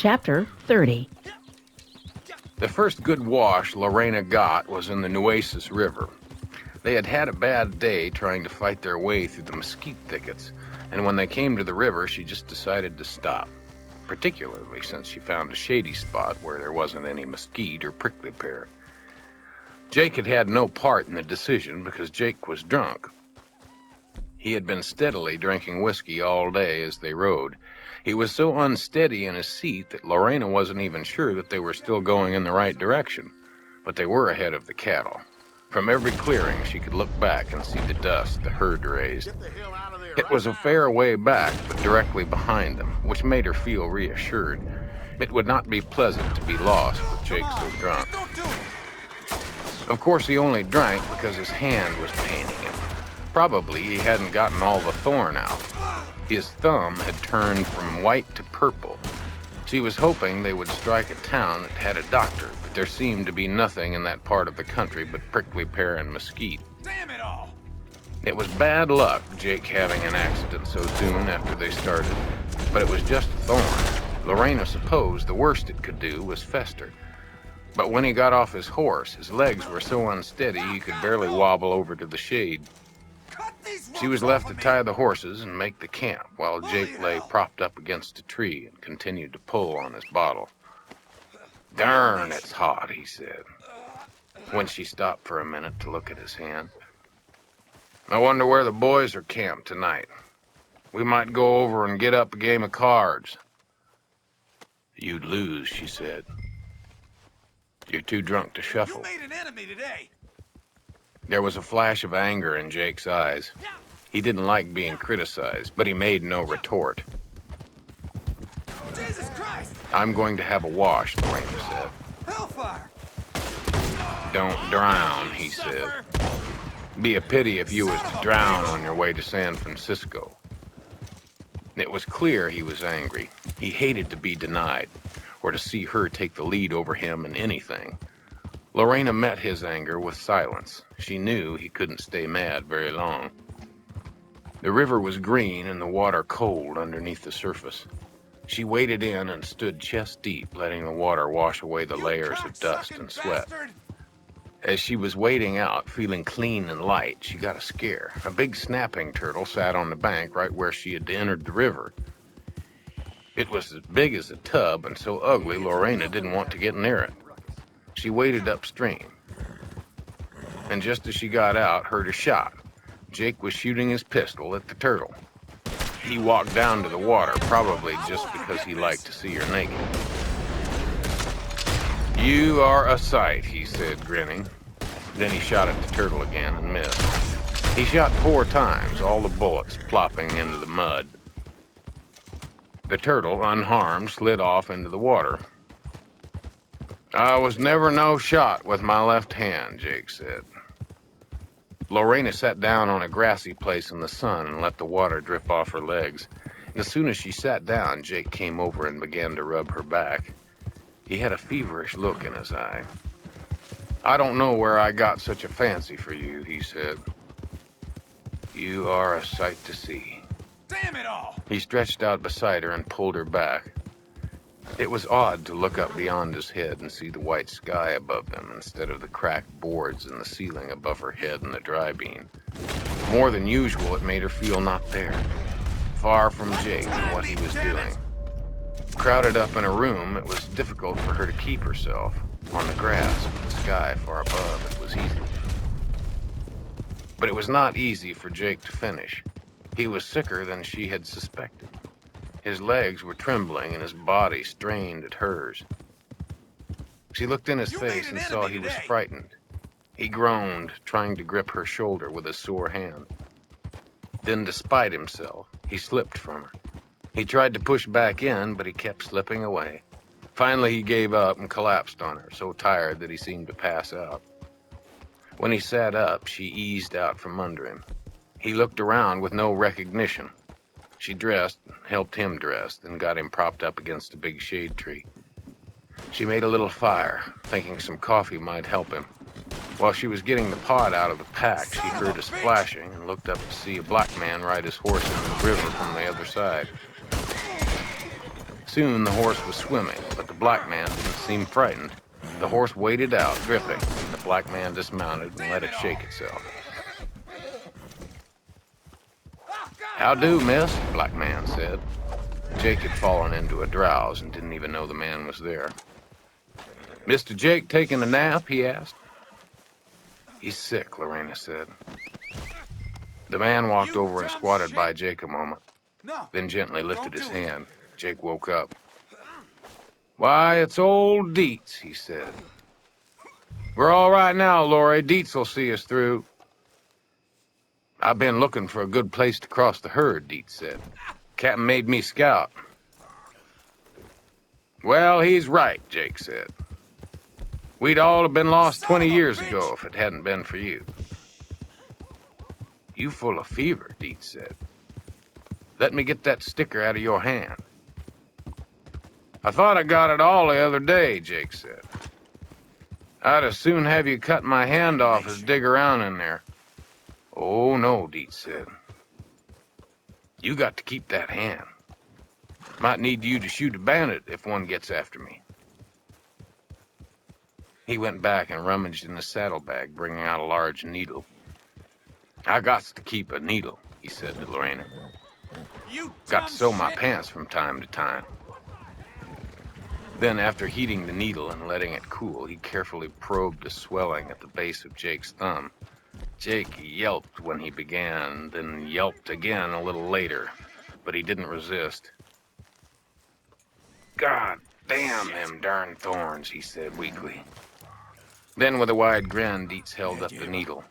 Chapter 30. The first good wash Lorena got was in the Nueces River. They had had a bad day trying to fight their way through the mesquite thickets, and when they came to the river, she just decided to stop, particularly since she found a shady spot where there wasn't any mesquite or prickly pear. Jake had had no part in the decision because Jake was drunk. He had been steadily drinking whiskey all day as they rode. He was so unsteady in his seat that Lorena wasn't even sure that they were still going in the right direction, but they were ahead of the cattle. From every clearing, she could look back and see the dust the herd raised. It was a fair way back, but directly behind them, which made her feel reassured. It would not be pleasant to be lost with Jake so drunk. Of course, he only drank because his hand was paining him. Probably he hadn't gotten all the thorn out. His thumb had turned from white to purple. She was hoping they would strike a town that had a doctor, but there seemed to be nothing in that part of the country but prickly pear and mesquite. Damn it all! It was bad luck, Jake having an accident so soon after they started, but it was just a thorn. Lorena supposed the worst it could do was fester. But when he got off his horse, his legs were so unsteady he could barely wobble over to the shade. She was left to tie the horses and make the camp, while Jake lay propped up against a tree and continued to pull on his bottle. "Darn, it's hot," he said, when she stopped for a minute to look at his hand. "I wonder where the boys are camped tonight. We might go over and get up a game of cards." "You'd lose," she said. "You're too drunk to shuffle." You made an enemy today. There was a flash of anger in Jake's eyes. He didn't like being criticized, but he made no retort. Jesus Christ! "I'm going to have a wash," Lorena said. Hellfire! "Don't drown," he said. "Be a pity if you was to drown on your way to San Francisco." It was clear he was angry. He hated to be denied, or to see her take the lead over him in anything. Lorena met his anger with silence. She knew he couldn't stay mad very long. The river was green and the water cold underneath the surface. She waded in and stood chest deep, letting the water wash away the layers of dust and sweat. As she was wading out, feeling clean and light, she got a scare. A big snapping turtle sat on the bank right where she had entered the river. It was as big as a tub and so ugly Lorena didn't want to get near it. She waded upstream, and just as she got out, heard a shot. Jake was shooting his pistol at the turtle. He walked down to the water, probably just because he liked to see her naked. "You are a sight," he said, grinning. Then he shot at the turtle again and missed. He shot 4 times, all the bullets plopping into the mud. The turtle, unharmed, slid off into the water. "I was never no shot with my left hand," Jake said. Lorena sat down on a grassy place in the sun and let the water drip off her legs. As soon as she sat down, Jake came over and began to rub her back. He had a feverish look in his eye. "I don't know where I got such a fancy for you," he said. "You are a sight to see." Damn it all! He stretched out beside her and pulled her back. It was odd to look up beyond his head and see the white sky above them instead of the cracked boards in the ceiling above her head and the dry beam. More than usual, it made her feel not there, far from Jake and what he was doing. Crowded up in a room, it was difficult for her to keep herself. On the grass, with the sky far above, it was easy. But it was not easy for Jake to finish. He was sicker than she had suspected. His legs were trembling and his body strained at hers. She looked in his face and saw he was frightened. He groaned, trying to grip her shoulder with a sore hand. Then, despite himself, he slipped from her. He tried to push back in, but he kept slipping away. Finally, he gave up and collapsed on her, so tired that he seemed to pass out. When he sat up, she eased out from under him. He looked around with no recognition. She dressed, helped him dress, then got him propped up against a big shade tree. She made a little fire, thinking some coffee might help him. While she was getting the pot out of the pack, she heard a splashing and looked up to see a black man ride his horse into the river from the other side. Soon the horse was swimming, but the black man didn't seem frightened. The horse waded out, dripping, and the black man dismounted and let it shake itself. "How do, miss?" the black man said. Jake had fallen into a drowse and didn't even know the man was there. "Mr. Jake taking a nap?" he asked. "He's sick," Lorena said. The man walked over and squatted by Jake a moment, then gently lifted his hand. Jake woke up. "Why, it's old Dietz," he said. "We're all right now, Lori. Dietz will see us through." "I've been looking for a good place to cross the herd," Dietz said. "Captain made me scout." "Well, he's right," Jake said. "We'd all have been lost 20 years ago if it hadn't been for you." "You full of fever," Dietz said. "Let me get that sticker out of your hand." "I thought I got it all the other day," Jake said. "I'd as soon have you cut my hand off as dig around in there." "Oh, no," Dietz said. "You got to keep that hand. Might need you to shoot a bandit if one gets after me." He went back and rummaged in the saddlebag, bringing out a large needle. "I got to keep a needle," he said to Lorena. "Got to sew my pants from time to time." Then, after heating the needle and letting it cool, he carefully probed the swelling at the base of Jake's thumb. Jake yelped when he began, then yelped again a little later, but he didn't resist. "God damn them darn thorns," he said weakly. Then, with a wide grin, Dietz held up the needle.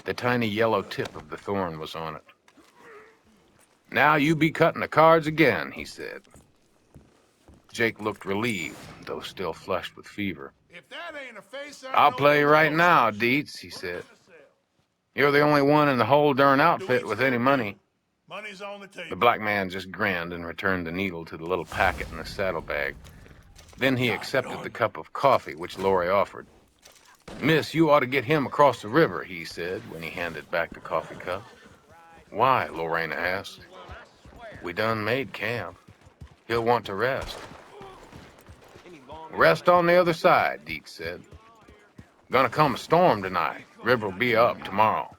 The tiny yellow tip of the thorn was on it. "Now you be cutting the cards again," he said. Jake looked relieved, though still flushed with fever. If that ain't a face, "I'll play right now, Dietz," he said. "You're the only one in the whole darn outfit with any money." Money's on the table. The black man just grinned and returned the needle to the little packet in the saddlebag. Then he accepted the cup of coffee which Lori offered. "Miss, you ought to get him across the river," he said when he handed back the coffee cup. "Why?" Lorena asked. "We done made camp. He'll want to rest." "Rest on the other side," Dietz said. "Gonna come a storm tonight. River'll be up tomorrow."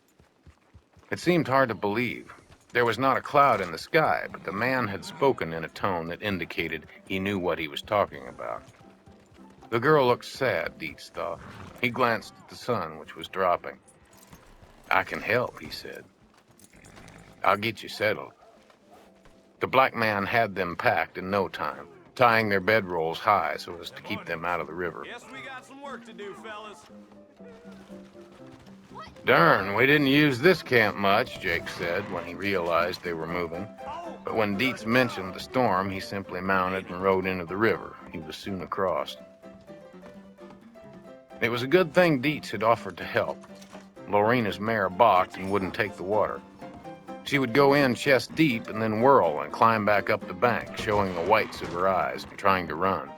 It seemed hard to believe. There was not a cloud in the sky, but the man had spoken in a tone that indicated he knew what he was talking about. The girl looked sad, Dietz thought. He glanced at the sun, which was dropping. "I can help," he said. "I'll get you settled." The black man had them packed in no time, tying their bedrolls high so as to keep them out of the river. Guess we got some work to do, fellas. "Darn, we didn't use this camp much," Jake said when he realized they were moving. But when Dietz mentioned the storm, he simply mounted and rode into the river. He was soon across. It was a good thing Dietz had offered to help. Lorena's mare balked and wouldn't take the water. She would go in chest deep and then whirl and climb back up the bank, showing the whites of her eyes and trying to run.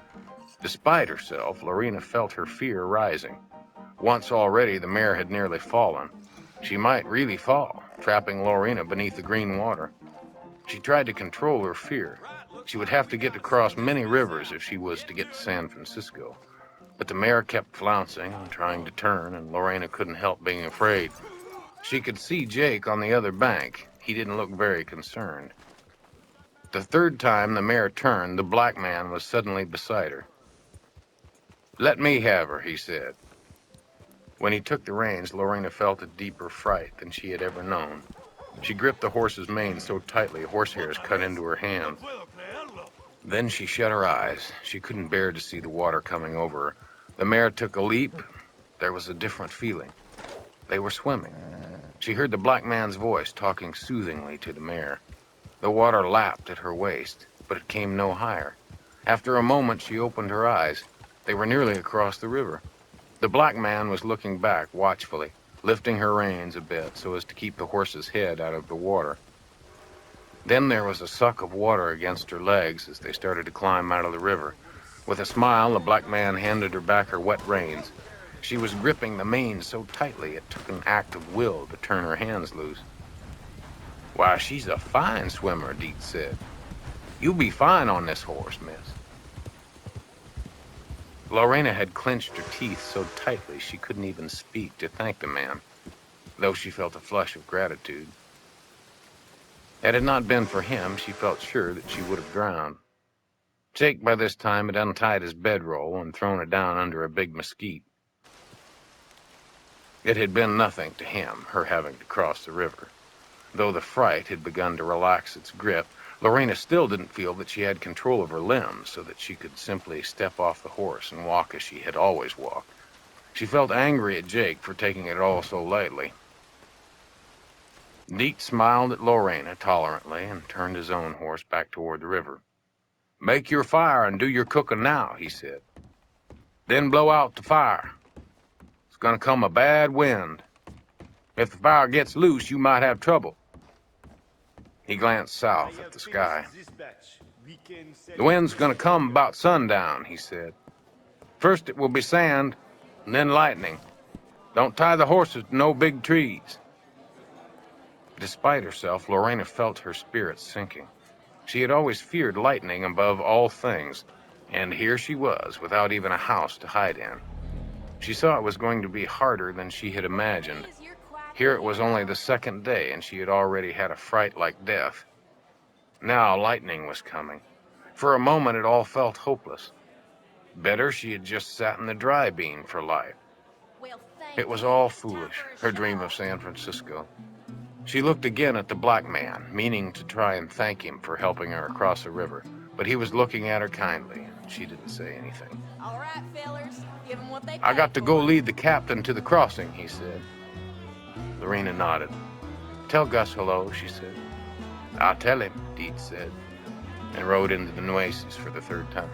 Despite herself, Lorena felt her fear rising. Once already, the mare had nearly fallen. She might really fall, trapping Lorena beneath the green water. She tried to control her fear. She would have to get across many rivers if she was to get to San Francisco. But the mare kept flouncing and trying to turn, and Lorena couldn't help being afraid. She could see Jake on the other bank. He didn't look very concerned. The third time the mare turned, the black man was suddenly beside her. "Let me have her," he said. When he took the reins, Lorena felt a deeper fright than she had ever known. She gripped the horse's mane so tightly, horsehairs cut into her hands. Then she shut her eyes. She couldn't bear to see the water coming over her. The mare took a leap. There was a different feeling. They were swimming. She heard the black man's voice talking soothingly to the mare. The water lapped at her waist, but it came no higher. After a moment, she opened her eyes. They were nearly across the river. The black man was looking back watchfully, lifting her reins a bit so as to keep the horse's head out of the water. Then there was a suck of water against her legs as they started to climb out of the river. With a smile, the black man handed her back her wet reins. She was gripping the mane so tightly it took an act of will to turn her hands loose. "Why, she's a fine swimmer," Dietz said. You'll be fine on this horse, miss. Lorena had clenched her teeth so tightly she couldn't even speak to thank the man, though she felt a flush of gratitude. Had it not been for him, she felt sure that she would have drowned. Jake, by this time, had untied his bedroll and thrown it down under a big mesquite. It had been nothing to him, her having to cross the river. Though the fright had begun to relax its grip, Lorena still didn't feel that she had control of her limbs so that she could simply step off the horse and walk as she had always walked. She felt angry at Jake for taking it all so lightly. Deet smiled at Lorena tolerantly and turned his own horse back toward the river. "Make your fire and do your cooking now," he said. "Then blow out the fire. It's gonna come a bad wind. If the fire gets loose, you might have trouble." He glanced south at the sky. "The wind's gonna come about sundown," he said. "First it will be sand, and then lightning. Don't tie the horses to no big trees." Despite herself, Lorena felt her spirits sinking. She had always feared lightning above all things, and here she was, without even a house to hide in. She saw it was going to be harder than she had imagined. Here it was only the second day, and she had already had a fright like death. Now lightning was coming. For a moment, it all felt hopeless. Better she had just sat in the dry bean for life. It was all foolish, her dream of San Francisco. She looked again at the black man, meaning to try and thank him for helping her across the river, but he was looking at her kindly, and she didn't say anything. All right, fellers, give them what they "I got to paid go for. lead the captain to the crossing," he said. Lorena nodded. "Tell Gus hello," she said. "I'll tell him," Deet said, and rode into the Nueces for the third time.